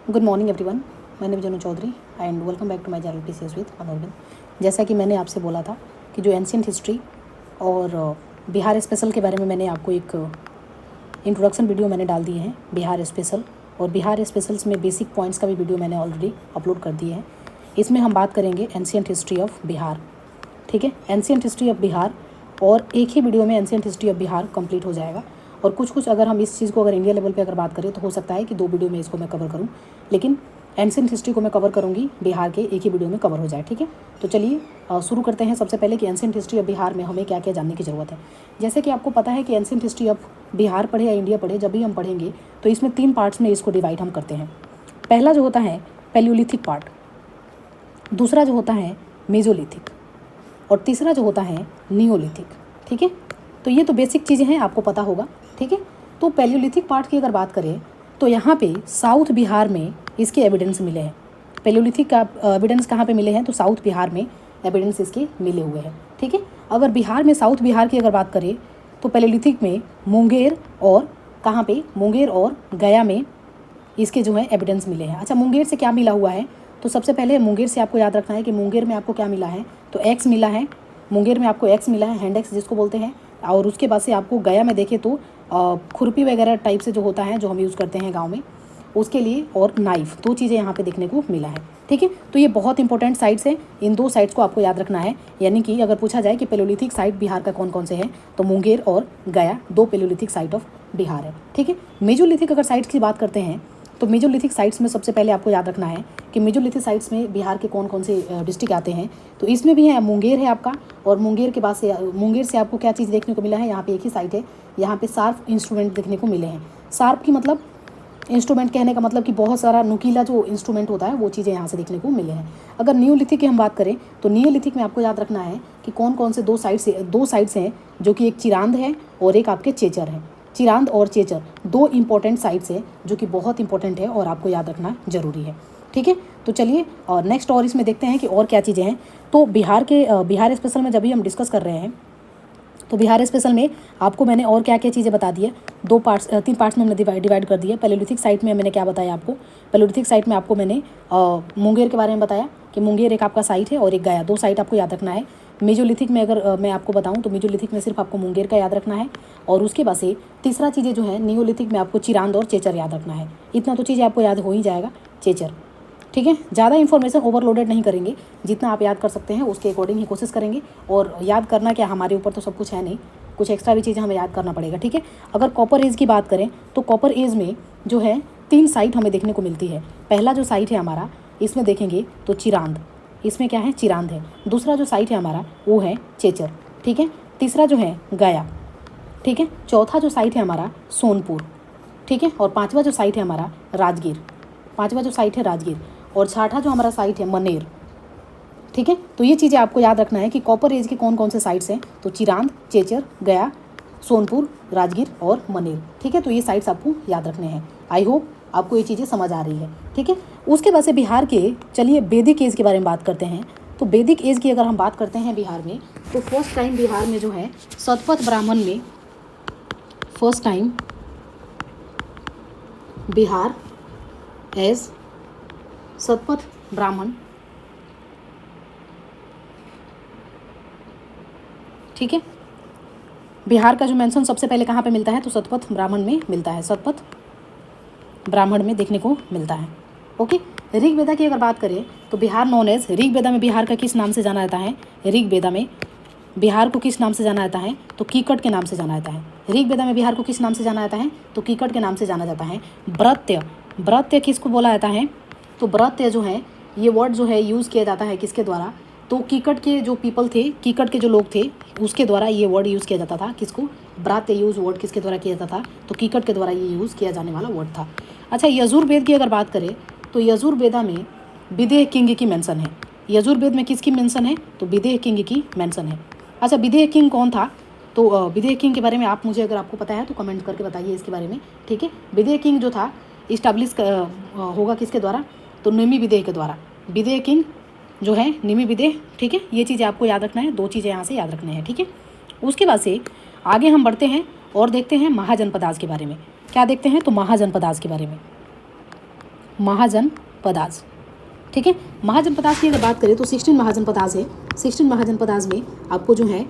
Good morning everyone, मैं name Janu Chaudhary and welcome back to my channel TCS with Manoranjan. जैसा कि मैंने आपसे बोला था कि जो एंशिएंट हिस्ट्री और बिहार स्पेशल के बारे में मैंने आपको एक इंट्रोडक्शन वीडियो मैंने डाल दिए हैं बिहार स्पेशल, और बिहार स्पेशल्स में बेसिक पॉइंट्स का भी वीडियो मैंने ऑलरेडी अपलोड कर दिए हैं। इसमें हम बात करेंगे एंशिएंट हिस्ट्री ऑफ बिहार, ठीक है, एंशिएंट हिस्ट्री ऑफ बिहार, और एक ही वीडियो में ancient history of Bihar complete हो जाएगा। और कुछ अगर हम इस चीज़ को अगर इंडिया लेवल पे अगर बात करें तो हो सकता है कि 2 वीडियो में इसको मैं कवर करूं, लेकिन एंशिएंट हिस्ट्री को मैं कवर करूंगी बिहार के एक ही वीडियो में कवर हो जाए, ठीक है। तो चलिए शुरू करते हैं। सबसे पहले कि एंशिएंट हिस्ट्री ऑफ बिहार में हमें क्या क्या जानने की ज़रूरत है। जैसे कि आपको पता है कि एंशिएंट हिस्ट्री ऑफ बिहार पढ़े या इंडिया पढ़े, जब भी हम पढ़ेंगे तो इसमें 3 पार्ट्स में इसको डिवाइड हम करते हैं। पहला जो होता है पैलियोलिथिक पार्ट, दूसरा जो होता है मेजोलिथिक, और तीसरा जो होता है नियोलिथिक, ठीक है। तो ये तो बेसिक चीज़ें हैं, आपको पता होगा, ठीक है। तो पैलियोलिथिक पार्ट की अगर बात करें तो यहाँ पे साउथ बिहार में इसके एविडेंस मिले हैं। पैलियोलिथिक का एविडेंस कहाँ पे मिले हैं? तो साउथ बिहार में एविडेंस इसके मिले हुए हैं, ठीक है। अगर बिहार में साउथ बिहार की अगर बात करें तो पैलियोलिथिक में मुंगेर और कहाँ पे, मुंगेर और गया में इसके जो है एविडेंस मिले हैं। अच्छा, मुंगेर से क्या मिला हुआ है? तो सबसे पहले मुंगेर से आपको याद रखना है कि मुंगेर में आपको क्या मिला है, तो एक्स मिला है, मुंगेर में आपको एक्स मिला है, हैंड एक्स जिसको बोलते हैं। और उसके बाद से आपको गया में देखें तो खुरपी वगैरह टाइप से जो होता है, जो हम यूज़ करते हैं गांव में, उसके लिए, और नाइफ, 2 चीज़ें यहाँ पे देखने को मिला है, ठीक है। तो ये बहुत इंपॉर्टेंट साइट्स हैं, इन 2 साइट्स को आपको याद रखना है। यानी कि अगर पूछा जाए कि पैलियोलिथिक साइट बिहार का कौन कौन से हैं, तो मुंगेर और गया 2 पैलियोलिथिक साइट ऑफ बिहार है, ठीक है। मेजोलिथिक अगर साइट्स की बात करते हैं तो मेजोलिथिक साइट्स में सबसे पहले आपको याद रखना है कि मेजोलिथिक साइट्स में बिहार के कौन कौन से डिस्ट्रिक्ट आते हैं। तो इसमें भी है मुंगेर है आपका, और मुंगेर के बाद से मुंगेर से आपको क्या चीज़ देखने को मिला है, यहाँ पे एक ही साइट है, यहाँ पे शार्प इंस्ट्रूमेंट देखने को मिले हैं। शार्प की मतलब इंस्ट्रूमेंट कहने का मतलब कि बहुत सारा नुकीला जो इंस्ट्रूमेंट होता है वो चीज़ें यहाँ से देखने को मिले हैं। अगर नियोलिथिक की हम बात करें तो नियोलिथिक में आपको याद रखना है कि कौन कौन से 2 साइट्स हैं, जो कि एक चिरांद है और एक आपके चेचर है। चिरांद और चेचर 2 इंपॉर्टेंट साइट्स हैं जो कि बहुत इंपॉर्टेंट है और आपको याद रखना जरूरी है, ठीक है। तो चलिए और नेक्स्ट और इसमें देखते हैं कि और क्या चीज़ें हैं। तो बिहार स्पेशल में जब भी हम डिस्कस कर रहे हैं तो बिहार स्पेशल में आपको मैंने और क्या क्या चीज़ें बता दी है। 3 पार्ट्स में हमने डिवाइड कर दिया। पैलियोलिथिक साइट में मैंने क्या बताया आपको, पैलियोलिथिक साइट में आपको मैंने मुंगेर के बारे में बताया कि मुंगेर एक आपका साइट है और एक गया, 2 साइट आपको याद रखना है। मेजोलिथिक में अगर मैं आपको बताऊं तो मेजोलिथिक में सिर्फ आपको मुंगेर का याद रखना है, और उसके बाद से तीसरा चीज़ें जो है नियोलिथिक में आपको चिरांद और चेचर याद रखना है। इतना तो चीज़ें आपको याद हो ही जाएगा, चेचर, ठीक है। ज़्यादा इन्फॉर्मेशन ओवरलोडेड नहीं करेंगे, जितना आप याद कर सकते हैं उसके अकॉर्डिंग ही कोशिश करेंगे। और याद करना क्या, हमारे ऊपर तो सब कुछ है नहीं, कुछ एक्स्ट्रा भी चीज़ें हमें याद करना पड़ेगा, ठीक है। अगर कॉपर एज की बात करें तो कॉपर एज में जो है 3 साइट हमें देखने को मिलती है। पहला जो साइट है हमारा, इसमें देखेंगे तो चिरांद, इसमें क्या है, चिरांद है। दूसरा जो साइट है हमारा वो है चेचर, ठीक है। तीसरा जो है गया, ठीक है। चौथा जो साइट है हमारा सोनपुर, ठीक है। और 5वां जो साइट है हमारा राजगीर, 5वां जो साइट है राजगीर, और 6ठा जो हमारा साइट है मनेर, ठीक है। तो ये चीज़ें आपको याद रखना है कि कॉपर एज के कौन कौन से साइट्स हैं, तो चिरांद, चेचर, गया, सोनपुर, राजगीर और मनेर, ठीक है। तो ये साइट्स आपको याद रखने हैं। आई होप आपको ये चीज़ें समझ आ रही है, ठीक है। उसके बाद से बिहार के, चलिए वैदिक एज के बारे में बात करते हैं। तो वैदिक एज की अगर हम बात करते हैं बिहार में, तो फर्स्ट टाइम बिहार में जो है शतपथ ब्राह्मण में, first time Bihar as Shatapatha Brahmana, ठीक है। बिहार का जो मेंशन सबसे पहले कहाँ पे मिलता है, तो शतपथ ब्राह्मण में मिलता है, शतपथ ब्राह्मण में देखने को मिलता है, ओके। ऋग्वेदा की अगर बात करें तो बिहार नॉन एज, ऋग्वेदा में बिहार का किस नाम से जाना जाता है, ऋग्वेदा में बिहार को किस नाम से जाना जाता है, तो कीकट के नाम से जाना जाता है। ऋग्वेदा में बिहार को किस नाम से जाना जाता है, तो कीकट के नाम से जाना जाता है। व्रत्य, व्रत्य किसको बोला जाता है, तो व्रत्य जो है ये वर्ड जो है यूज़ किया जाता है किसके द्वारा, तो कीकट के जो पीपल थे, कीकट के जो लोग थे उसके द्वारा ये वर्ड यूज़ किया जाता था। किसको, व्रत्य यूज़ वर्ड किसके द्वारा किया जाता था, तो कीकट के द्वारा ये यूज़ किया जाने वाला वर्ड था। अच्छा, यजुर्वेद की अगर बात करें तो यजुर्वेदा में विदेह किंग की मेंशन है। यजुर्वेद में किसकी मेंशन है, तो विदेह किंग की मेंशन है। अच्छा, विदेह किंग कौन था, तो विदेह किंग के बारे में आप मुझे अगर आपको पता है तो कमेंट करके बताइए इसके बारे में, ठीक है। विदेह किंग जो था इस्टेब्लिश होगा किसके द्वारा, तो निमि विदेह के द्वारा। विदेह किंग जो है निमि विदेह, ठीक है। ये चीज़ें आपको याद रखना है, 2 चीज़ें यहाँ से याद रखने हैं, ठीक है। उसके बाद से आगे हम बढ़ते हैं और देखते हैं महाजनपदास के बारे में। क्या देखते हैं, तो महाजनपदास के बारे में। महाजनपदाज। ठीक है, महाजनपदाज की अगर बात करें तो 16 महाजनपदाज है। 16 महाजनपदाज में आपको जो है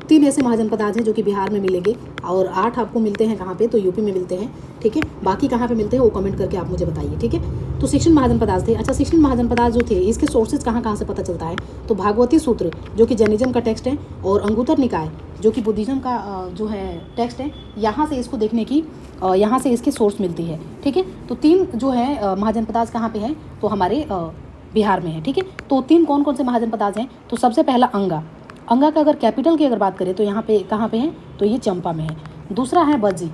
3 ऐसे महाजनपदाज हैं जो कि बिहार में मिलेंगे और 8 आपको मिलते हैं कहाँ पे, तो यूपी में मिलते हैं। ठीक है, बाकी कहाँ पे मिलते हैं वो कमेंट करके आप मुझे बताइए। ठीक है, तो 16 महाजनपदाज थे। अच्छा, 16 महाजनपदाज जो थे इसके सोर्सेज कहाँ से पता चलता है, तो भागवती सूत्र जो कि जैनिज्म का टेक्स्ट है और अंगुत्तर निकाय जो कि बुद्धिज्म का जो है टेक्स्ट है, यहाँ से इसको देखने की यहाँ से इसकी सोर्स मिलती है। ठीक है, तो 3 जो है महाजनपदाज कहाँ पे हैं, तो हमारे बिहार में है। ठीक है, तो 3 कौन कौन से महाजनपदाज हैं, तो सबसे पहला अंगा। अंगा का अगर कैपिटल की अगर बात करें तो यहाँ पे कहाँ पे है, तो ये चंपा में है। दूसरा है बज्जी।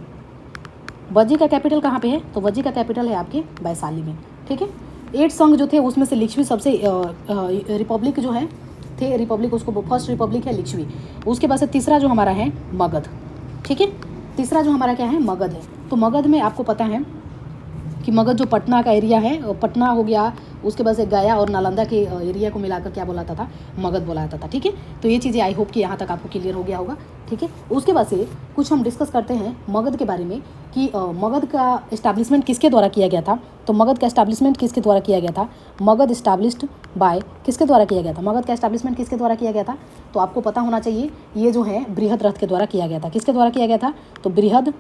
बज्जी का कैपिटल कहाँ पे है, तो बज्जी का कैपिटल है आपके वैशाली में। ठीक है, 8 संघ जो थे उसमें से लिच्छवी सबसे रिपब्लिक जो है थे, रिपब्लिक उसको फर्स्ट रिपब्लिक है लिच्छवी। उसके बाद से तीसरा जो हमारा है मगध। ठीक है, तीसरा जो हमारा क्या है, मगध है। तो मगध में आपको पता है कि मगध जो पटना का एरिया है, पटना हो गया, उसके बाद से गया और नालंदा के एरिया को मिलाकर क्या बोलाता था, मगध बोलाता था। ठीक है, तो ये चीज़ें आई होप कि यहाँ तक आपको क्लियर हो गया होगा। ठीक है, उसके बाद से कुछ हम डिस्कस करते हैं मगध के बारे में कि मगध का इस्टेब्लिशमेंट किसके द्वारा किया गया था। तो मगध का इस्टेब्लिशमेंट किसके द्वारा किया गया था, मगध इस्टेब्लिश्ड बाय किसके द्वारा किया गया था, मगध का इस्टेब्लिशमेंट किसके द्वारा किया गया था, तो आपको पता होना चाहिए ये जो है बृहद के द्वारा किया गया था। किसके द्वारा किया गया था, तो बृहद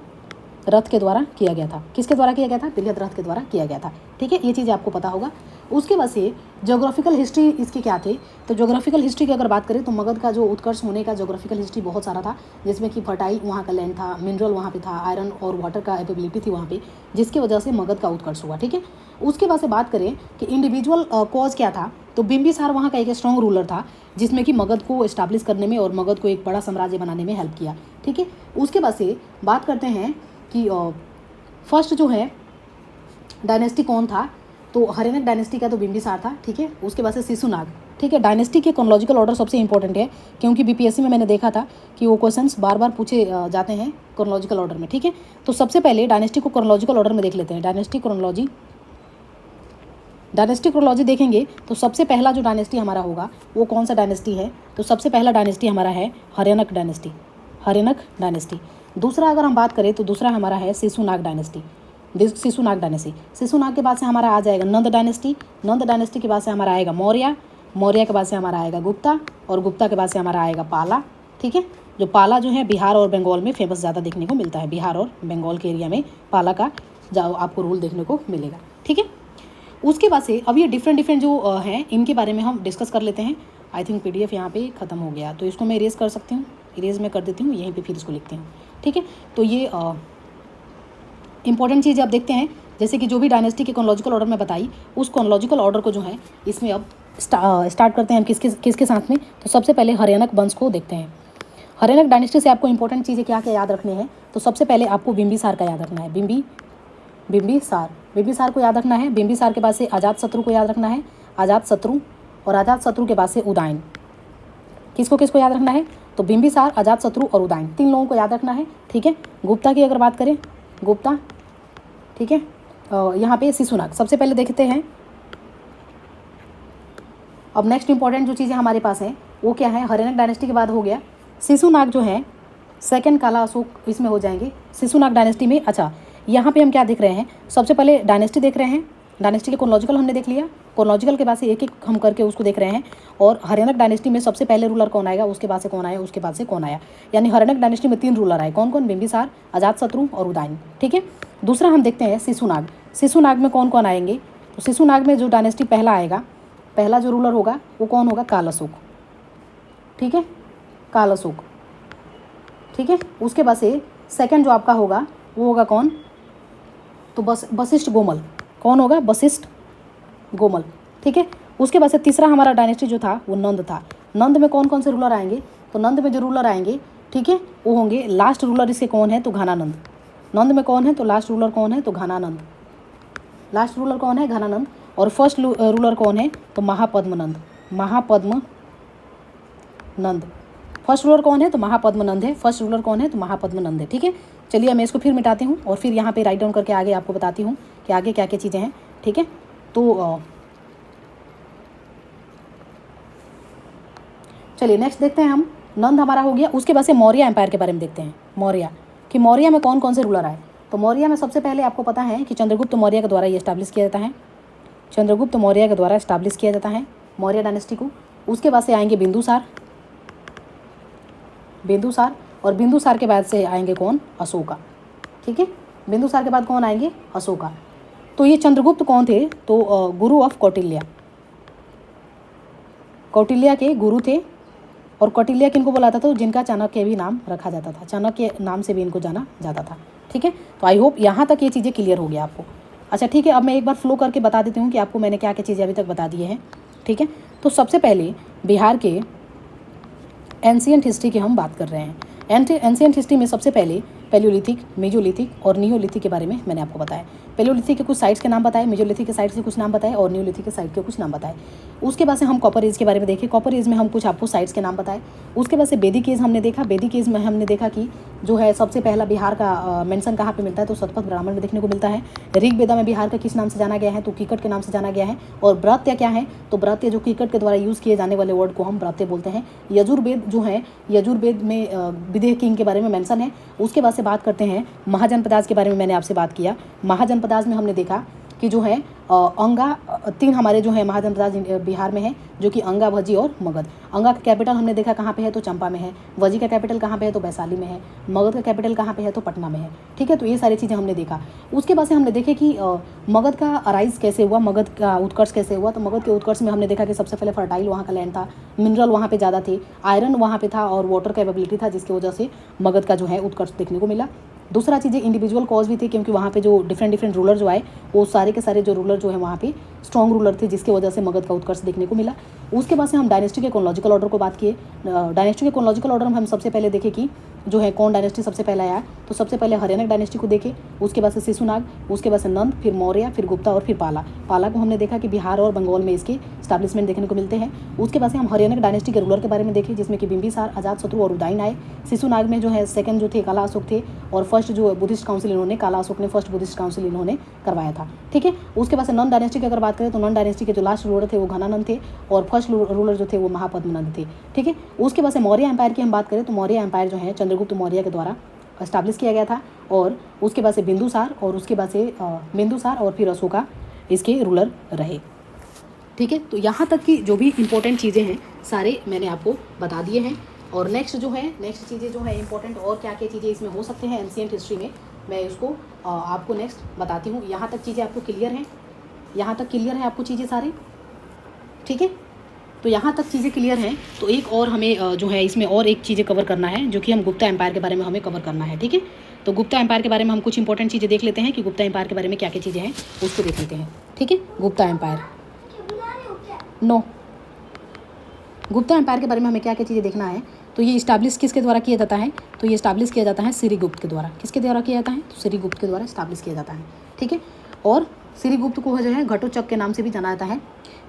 रथ के द्वारा किया गया था। किसके द्वारा किया गया था, बृहद रथ के द्वारा किया गया था। ठीक है, ये चीज़ें आपको पता होगा। उसके बाद से जोग्राफिकल हिस्ट्री इसके क्या थे, तो जोग्राफिकल हिस्ट्री की अगर बात करें तो मगध का जो उत्कर्ष होने का जोग्राफिकल हिस्ट्री बहुत सारा था, जिसमें कि फर्टाइल वहाँ का लैंड था, मिनरल वहाँ पे था, आयरन और वाटर का अवेलेबिलिटी थी वहाँ पे, जिसकी वजह से मगध का उत्कर्ष हुआ। ठीक है, उसके बाद से बात करें कि इंडिविजुअल कॉज क्या था, तो बिंबिसार वहाँ का एक स्ट्रॉन्ग रूलर था जिसमें कि मगध को इस्टेब्लिश करने में और मगध को एक बड़ा साम्राज्य बनाने में हेल्प किया। ठीक है, उसके बाद से बात करते हैं कि फर्स्ट जो है डायनेस्टी कौन था, तो हरेनक डायनेस्टी का तो बिंबिसार था। ठीक है, उसके बाद से शिशुनाग। ठीक है, डायनेस्टी के क्रोनोलॉजिकल ऑर्डर सबसे इंपॉर्टेंट है, क्योंकि बीपीएससी में मैंने देखा था कि वो क्वेश्चंस बार बार पूछे जाते हैं क्रोनोलॉजिकल ऑर्डर में। ठीक है, तो सबसे पहले डायनेस्टी को क्रोनोलॉजिकल ऑर्डर में देख लेते हैं। डायनेस्टी क्रोनोलॉजी देखेंगे तो सबसे पहला जो डायनेस्टी हमारा होगा वो कौन सा डायनेस्टी है, तो सबसे पहला डायनेस्टी हमारा है हरेनक डायनेस्टी। हरेनक डायनेस्टी। दूसरा अगर हम बात करें तो दूसरा हमारा है शिशुनाग डायनेस्टी। शिशुनाग डायनेस्टी। शिशुनाग के बाद से हमारा आ जाएगा नंद डायनेस्टी। नंद डायनेस्टी के बाद से हमारा आएगा मौर्य। मौर्य के बाद से हमारा आएगा गुप्ता और गुप्ता के बाद से हमारा आएगा पाला। ठीक है, जो पाला जो है बिहार और बंगाल में फेमस ज़्यादा देखने को मिलता है। बिहार और बंगाल के एरिया में पाला का आपको रूल देखने को मिलेगा। ठीक है, उसके बाद से अब ये डिफरेंट जो हैं इनके बारे में हम डिस्कस कर लेते हैं। आई थिंक PDF यहाँ पे ख़त्म हो गया, तो इसको मैं इरेज कर सकती हूँ। इरेज में कर देती हूँ, यहीं पे फिर इसको लिखती हूँ। ठीक है, तो ये इंपॉर्टेंट चीज़ आप देखते हैं, जैसे कि जो भी डायनेस्टी के क्रोनोलॉजिकल ऑर्डर में बताई, उस क्रोनोलॉजिकल ऑर्डर को जो है इसमें अब स्टार्ट करते हैं हम किसके साथ में। तो सबसे पहले हरेनक वंश को देखते हैं। हरेनक डायनेस्टी से आपको इंपॉर्टेंट चीज़ें क्या क्या याद रखनी है, तो सबसे पहले आपको बिंबिसार का याद रखना है। बिंबिसार को याद रखना है। बिंबिसार के बाद से अजातशत्रु को याद रखना है। अजातशत्रु और अजातशत्रु के बाद से उदयन। किसको याद रखना है, तो बिंबिसार, अजातशत्रु और उदयन, 3 लोगों को याद रखना है। ठीक है, गुप्ता की अगर बात करें, गुप्ता। ठीक है, यहाँ पे शिशुनाग सबसे पहले देखते हैं। अब नेक्स्ट इंपॉर्टेंट जो चीज़ें हमारे पास हैं वो क्या है, हरेनक डायनेस्टी के बाद हो गया शिशुनाग जो है सेकंड काला अशोक इसमें हो जाएंगे शिशुनाग डायनेस्टी में। अच्छा, यहाँ पे हम क्या देख रहे हैं, सबसे पहले डायनेस्टी देख रहे हैं। डायनेस्टी के क्रोनोलॉजिकल हमने देख लिया। क्रोनोलॉजिकल के बाद से एक एक हम करके उसको देख रहे हैं। और हरेनक डायनेस्टी में सबसे पहले रूलर कौन आएगा, उसके बाद से कौन आया, उसके बाद से कौन आया। यानी हरेनक डायनेस्टी में 3 रूलर आए, कौन कौन, बिंबिसार, अजातशत्रु और उदयन। ठीक है, दूसरा हम देखते हैं शिशुनाग। शिशुनाग में कौन कौन आएंगे, तो शिशुनाग में जो डायनेस्टी पहला आएगा, पहला जो रूलर होगा वो कौन होगा, काल अशोक। ठीक है, काल अशोक। ठीक है, उसके बाद से सेकंड जो आपका होगा वो होगा कौन, तो वशिष्ठ गोमल। कौन होगा, वशिष्ठ गोमल। ठीक है, उसके बाद से तीसरा हमारा डायनेस्टी जो था वो नंद था। नंद में कौन कौन से रूलर आएंगे, तो नंद में जो रूलर आएंगे, ठीक है, वो होंगे, लास्ट रूलर इसके कौन है, तो घनानंद। नंद में कौन है, तो लास्ट रूलर कौन है, तो घनानंद। लास्ट रूलर कौन है, घनानंद। और फर्स्ट रूलर कौन है, तो महापद्मनंद। महापद्मनंद। फर्स्ट रूलर कौन है, तो महापद्मनंद है। फर्स्ट रूलर कौन है, तो महापद्मनंद है। ठीक है, चलिए मैं इसको फिर मिटाती हूँ और फिर यहाँ पे राइट डाउन करके आगे आपको बताती हूँ कि आगे क्या क्या चीज़ें हैं। ठीक है, तो चलिए नेक्स्ट देखते हैं हम। नंद हमारा हो गया। उसके बाद से मौर्य एम्पायर के बारे में देखते हैं। मौर्य में कौन कौन से रूलर आए, तो मौर्य में सबसे पहले आपको पता है कि चंद्रगुप्त मौर्य के द्वारा ये एस्टैब्लिश किया जाता है। चंद्रगुप्त मौर्य के द्वारा इस्टाब्लिश किया जाता है मौर्य डायनेस्टी को। उसके बाद से आएंगे बिंदुसार, और बिंदुसार के बाद से आएंगे कौन? अशोका। ठीक है, बिंदुसार के बाद कौन आएंगे? अशोका। तो ये चंद्रगुप्त कौन थे? तो गुरु ऑफ कौटिल्य, कौटिल्य के गुरु थे। और कौटिल्य किनको बोला था? तो जिनका चाणक्य भी नाम रखा जाता था, चाणक्य नाम से भी इनको जाना जाता था। ठीक है, तो आई होप यहाँ तक ये चीज़ें क्लियर हो गया आपको। अच्छा ठीक है, अब मैं एक बार फ्लो करके बता देती हूँ कि आपको मैंने क्या क्या चीज़ें अभी तक बता दिए हैं। ठीक है, तो सबसे पहले बिहार के एंशिएंट हिस्ट्री की हम बात कर रहे हैं। एंशिएंट हिस्ट्री में सबसे पहले पैलियोलिथिक, मेजोलिथिक और नियोलिथिक के बारे में मैंने आपको बताया। पैलियोलिथिक के कुछ साइट्स के नाम बताए, मेजोलिथिक के साइट्स के कुछ नाम बताए और नियोलिथिक के साइट के कुछ नाम बताए। उसके बाद से हम कॉपर एज के बारे में देखें, कॉपर एज में हम कुछ आपको साइट्स के नाम बताए। उसके बाद से वैदिक एज हमने देखा, वैदिक एज में हमने देखा कि जो है सबसे पहला बिहार का मेंशन कहाँ पे मिलता है? तो शतपथ ब्राह्मण में देखने को मिलता है। ऋग्वेदा में बिहार का किस नाम से जाना गया है? तो कीकट के नाम से जाना गया है। और ब्रात्य क्या है? तो ब्रात्य जो कीकट के द्वारा यूज़ किए जाने वाले वर्ड को हम ब्रात्य बोलते हैं। यजुर्वेद जो है, यजुर्वेद में विदेह किंग के बारे में मेंशन है। उसके बाद से बात करते हैं महाजनपदाज के बारे में। मैंने आपसे बात किया, महाजनपदाज में हमने देखा कि जो है अंगा, 3 हमारे जो है महाजनपदाज बिहार में है, जो कि अंगा, भजी और मगध। अंगा का कैपिटल हमने देखा कहाँ पे है? तो चंपा में है। भजी का कैपिटल कहाँ पे है? तो वैशाली में है। मगध का कैपिटल कहाँ पे है? तो पटना में है। ठीक है, तो ये सारी चीज़ें हमने देखा। उसके बाद से हमने देखे कि मगध का अराइज कैसे हुआ, मगध का उत्कर्ष कैसे हुआ। तो मगध के उत्कर्ष में हमने देखा कि सबसे पहले फर्टाइल वहाँ का लैंड था, मिनरल वहाँ पे ज़्यादा थे, आयरन वहाँ पे था और वाटर कैपेबिलिटी था, जिसकी वजह से मगध का जो है उत्कर्ष देखने को मिला। दूसरा चीज़ें इंडिविजुअल कॉज भी थी, क्योंकि वहाँ पे जो डिफरेंट रूलर जो आए, वो सारे के सारे जो रूलर जो है वहाँ पे स्ट्रॉन्ग रूलर थे, जिसकी वजह से मगध का उत्कर्ष देखने को मिला। उसके बाद से हम डायनेस्टी के क्रोनोलॉजिकल ऑर्डर को बात किए। डायनेस्टी के क्रोनोलॉजिकल ऑर्डर में हम सबसे पहले देखें कि जो है कौन डायनेस्टी सबसे पहले आया। तो सबसे पहले हरियाणक डायनेस्टी को देखे, उसके बाद से शिशुनाग, उसके बाद से नंद, फिर मौर्य, फिर गुप्ता और फिर पाला। पाला को हमने देखा कि बिहार और बंगाल में इसके स्टैब्लिशमेंट देखने को मिलते हैं। उसके बाद से हम हरियाणक डायनेस्टी के रूलर के बारे में देखें, जिसमें कि बिंबिसार, अजातशत्रु और उदयन आए। शिशुनाग में जो है सेकंड जो थे काला अशोक थे, और फर्स्ट जो बुद्धिस्ट काउंसिल इन्होंने, काला अशोक ने फर्स्ट बुद्धिस्ट काउंसिल इन्होंने करवाया था। ठीक है, उसके बाद से नंद डायनेस्टी की अगर बात करें तो नंद डायनेस्टी के जो लास्ट रूलर थे वो घनानंद थे, और फर्स्ट रूलर जो थे वो महापद्मनंद थे। ठीक है, उसके बाद से मौर्य एम्पायर की हम बात करें तो मौर्य एम्पायर जो है चंद्रगुप्त मौर्य के द्वारा एस्टैब्लिश किया गया था। और उसके बाद से बिंदुसार, और उसके बाद से बिंदुसार और फिर अशोका इसके रूलर रहे। ठीक है, तो यहाँ तक की जो भी इंपॉर्टेंट चीज़ें हैं सारे मैंने आपको बता दिए हैं। और नेक्स्ट चीज़ें जो है इंपॉर्टेंट और क्या क्या चीज़ें इसमें हो सकते हैं एंशिएंट हिस्ट्री में, मैं इसको आपको नेक्स्ट बताती हूँ। यहाँ तक चीज़ें आपको क्लियर हैं? यहाँ तक क्लियर है आपको चीज़ें सारी? ठीक है, तो यहाँ तक चीज़ें क्लियर हैं। तो एक और हमें जो है इसमें और एक चीज़ें कवर करना है, जो कि हम गुप्ता एम्पायर के बारे में हमें कवर करना है। ठीक है, तो गुप्ता एम्पायर के बारे में हम कुछ इंपॉर्टेंट चीज़ें देख लेते हैं कि गुप्ता एम्पायर के बारे में क्या क्या चीज़ें हैं, उसको देख लेते हैं। ठीक है, गुप्ता एम्पायर गुप्ता एम्पायर के बारे में हमें क्या क्या चीज़ें देखना है। तो ये इस्टाब्लिश किसके द्वारा किया जाता है? तो ये इस्टाब्लिश किया जाता है श्रीगुप्त के द्वारा। किसके द्वारा किया जाता है? तो श्रीगुप्त के द्वारा इस्टाब्लिश किया जाता है। ठीक है, और श्रीगुप्त को जो है घटोत्कच के नाम से भी जाना जाता है।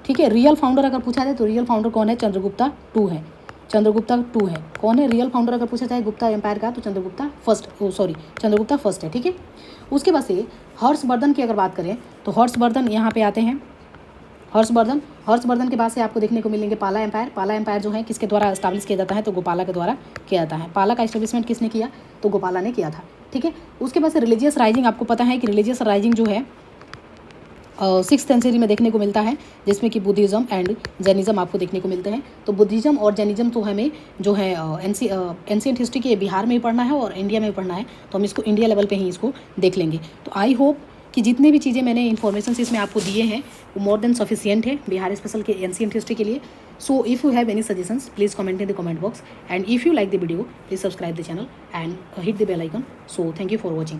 ठीक है, रियल फाउंडर अगर पूछा जाए तो रियल फाउंडर कौन है? चंद्रगुप्ता II है। चंद्रगुप्ता II है। कौन है रियल फाउंडर अगर पूछा जाए गुप्ता एम्पायर का? तो चंद्रगुप्ता फर्स्ट है। ठीक है, उसके बाद से हर्षवर्धन की अगर बात करें तो हर्षवर्धन यहाँ पे आते हैं। हर्षवर्धन के बाद से आपको देखने को मिलेंगे पाला एम्पायर। पाला एम्पायर जो है किसके द्वारा एस्टैब्लिश किया जाता है? तो गोपाला के द्वारा किया जाता है। पाला का एस्टेब्लिशमेंट किसने किया? तो गोपाला ने किया था। ठीक है, उसके बाद से रिलीजियस राइजिंग, आपको पता है कि रिलीजियस राइजिंग जो है 6th सेंचुरी में देखने को मिलता है, जिसमें कि बुद्धिज़्म एंड जैनिज़्म आपको देखने को मिलते हैं। तो बुद्धिज़्म और जैनिज़्म तो हमें जो है एंशिएंट हिस्ट्री के बिहार में भी पढ़ना है और इंडिया में भी पढ़ना है, तो हम इसको इंडिया लेवल पे ही इसको देख लेंगे। तो आई होप कि जितने भी चीज़ें मैंने इन्फॉर्मेशन इसमें आपको दिए हैं वो मोर देन सफिशिएंट है बिहार स्पेशल के एंशिएंट हिस्ट्री के लिए। So if you have any suggestions please comment in the comment box, and if you like the video please subscribe the channel and hit the bell icon. So thank you for watching.